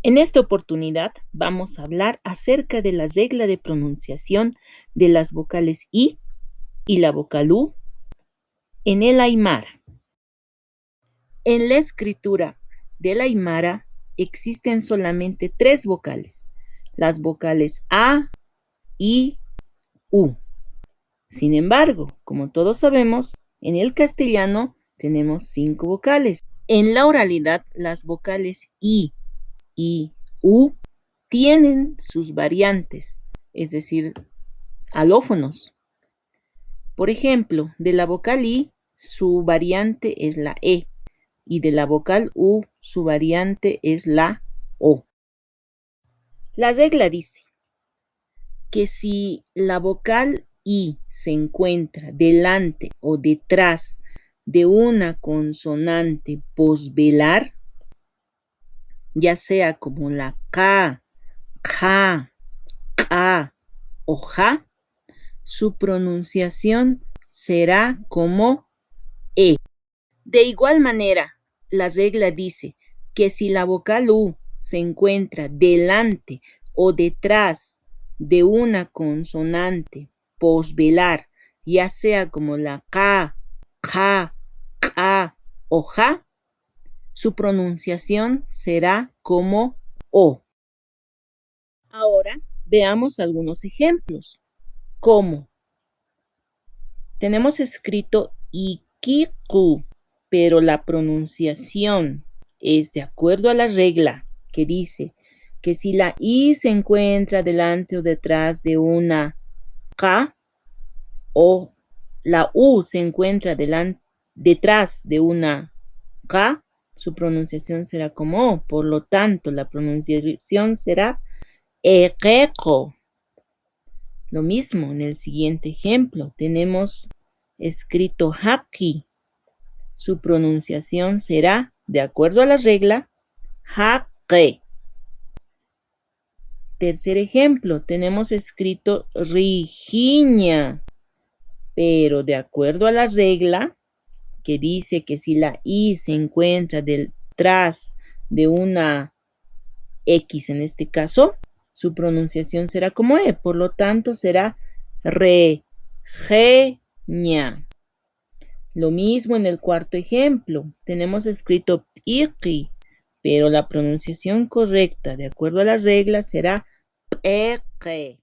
En esta oportunidad vamos a hablar acerca de la regla de pronunciación de las vocales I y la vocal U en el Aymara. En la escritura del Aymara existen solamente 3 vocales, las vocales A, I, U. Sin embargo, como todos sabemos, en el castellano tenemos 5 vocales. En la oralidad, las vocales I y U tienen sus variantes, es decir, alófonos. Por ejemplo, de la vocal I, su variante es la E, y de la vocal U, su variante es la O. La regla dice que si la vocal I se encuentra delante o detrás de una consonante posvelar, ya sea como la K, K, K o Ja, su pronunciación será como E. De igual manera, la regla dice que si la vocal U se encuentra delante o detrás de una consonante posvelar, ya sea como la K, K, K o Ja, su pronunciación será como O. Ahora veamos algunos ejemplos. Como tenemos escrito Ikiku, pero la pronunciación es de acuerdo a la regla que dice que si la I se encuentra delante o detrás de una K o la U se encuentra detrás de una K, su pronunciación será como O. Por lo tanto, la pronunciación será Ekeko. Lo mismo en el siguiente ejemplo. Tenemos escrito Haki. Su pronunciación será, de acuerdo a la regla, Hake. Tercer ejemplo. Tenemos escrito Rijiña. Pero de acuerdo a la regla, que dice que si la I se encuentra detrás de una X en este caso, su pronunciación será como E, por lo tanto será Regeña. Lo mismo en el cuarto ejemplo, tenemos escrito Piki, pero la pronunciación correcta, de acuerdo a las reglas, será Peke.